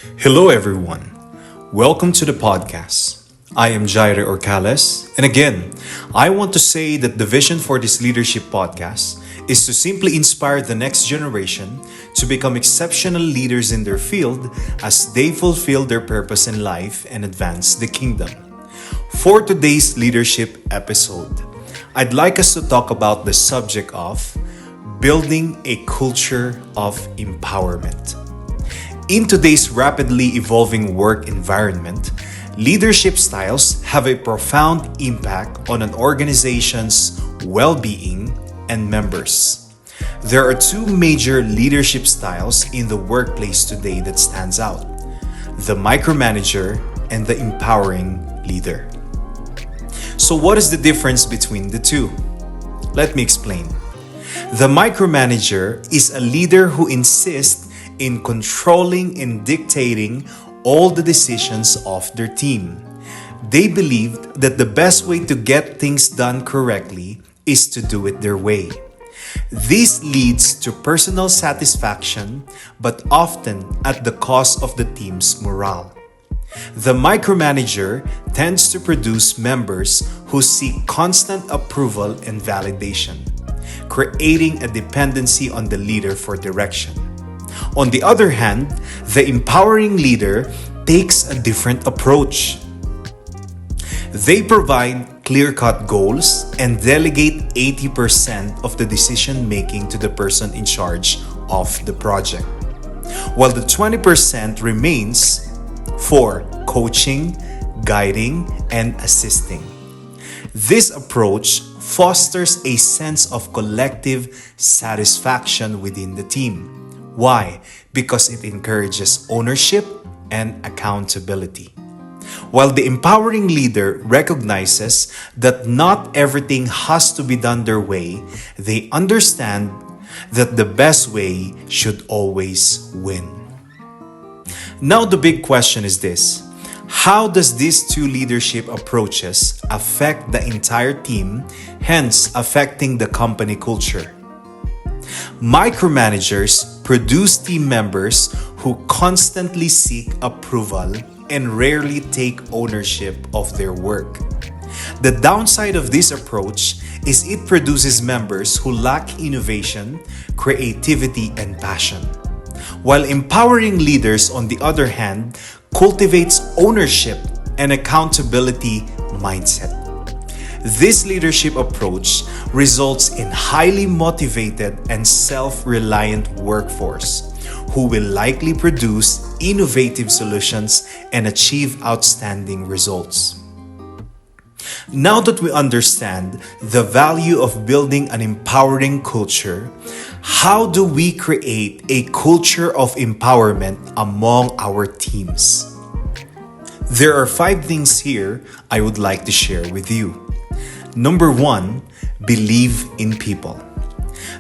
Hello, everyone. Welcome to the podcast. I am Jairo Orcales, and again, I want to say that the vision for this leadership podcast is to simply inspire the next generation to become exceptional leaders in their field as they fulfill their purpose in life and advance the kingdom. For today's leadership episode, I'd like us to talk about the subject of building a culture of empowerment. In today's rapidly evolving work environment, leadership styles have a profound impact on an organization's well-being and members. There are two major leadership styles in the workplace today that stands out: the micromanager and the empowering leader. So what is the difference between the two? Let me explain. The micromanager is a leader who insists in controlling and dictating all the decisions of their team. They believed that the best way to get things done correctly is to do it their way. This leads to personal satisfaction, but often at the cost of the team's morale. The micromanager tends to produce members who seek constant approval and validation, creating a dependency on the leader for direction. On the other hand, the empowering leader takes a different approach. They provide clear-cut goals and delegate 80% of the decision-making to the person in charge of the project, while the 20% remains for coaching, guiding, and assisting. This approach fosters a sense of collective satisfaction within the team. Why? Because it encourages ownership and accountability. While the empowering leader recognizes that not everything has to be done their way, they understand that the best way should always win. Now the big question is this: how does these two leadership approaches affect the entire team, hence affecting the company culture? Micromanagers produce team members who constantly seek approval and rarely take ownership of their work. The downside of this approach is it produces members who lack innovation, creativity, and passion. While empowering leaders, on the other hand, cultivates ownership and accountability mindset. This leadership approach results in highly motivated and self-reliant workforce who will likely produce innovative solutions and achieve outstanding results. Now that we understand the value of building an empowering culture, how do we create a culture of empowerment among our teams? There are 5 things here I would like to share with you. Number 1, believe in people.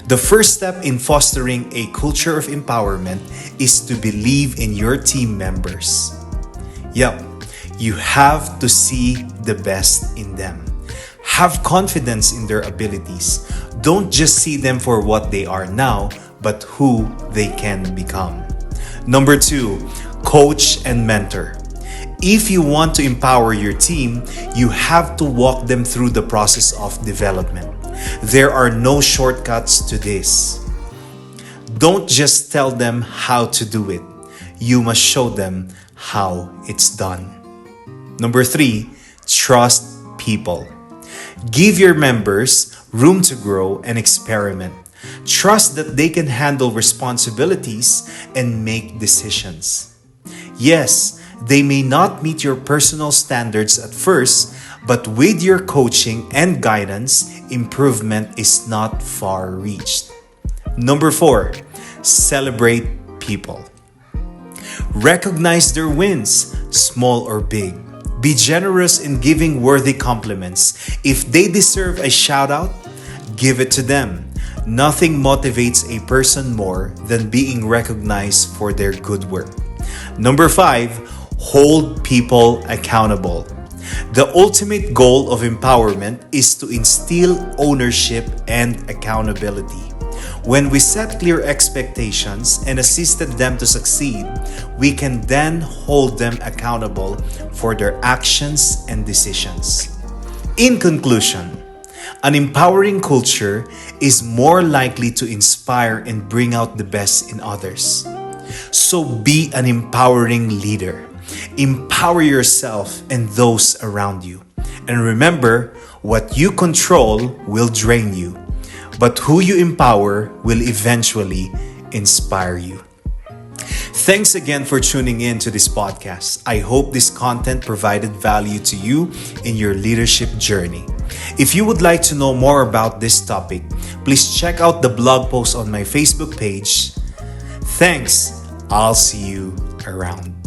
The first step in fostering a culture of empowerment is to believe in your team members. Yup, you have to see the best in them. Have confidence in their abilities. Don't just see them for what they are now, but who they can become. Number 2, coach and mentor. If you want to empower your team, you have to walk them through the process of development. There are no shortcuts to this. Don't just tell them how to do it. You must show them how it's done. Number 3, trust people. Give your members room to grow and experiment. Trust that they can handle responsibilities and make decisions. Yes, they may not meet your personal standards at first, but with your coaching and guidance, improvement is not far reached. Number 4, celebrate people. Recognize their wins, small or big. Be generous in giving worthy compliments. If they deserve a shout out, give it to them. Nothing motivates a person more than being recognized for their good work. Number 5, hold people accountable. The ultimate goal of empowerment is to instill ownership and accountability. When we set clear expectations and assisted them to succeed, we can then hold them accountable for their actions and decisions. In conclusion, an empowering culture is more likely to inspire and bring out the best in others. So be an empowering leader. Empower yourself and those around you. And remember, what you control will drain you, but who you empower will eventually inspire you. Thanks again for tuning in to this podcast. I hope this content provided value to you in your leadership journey. If you would like to know more about this topic, please check out the blog post on my Facebook page. Thanks. I'll see you around.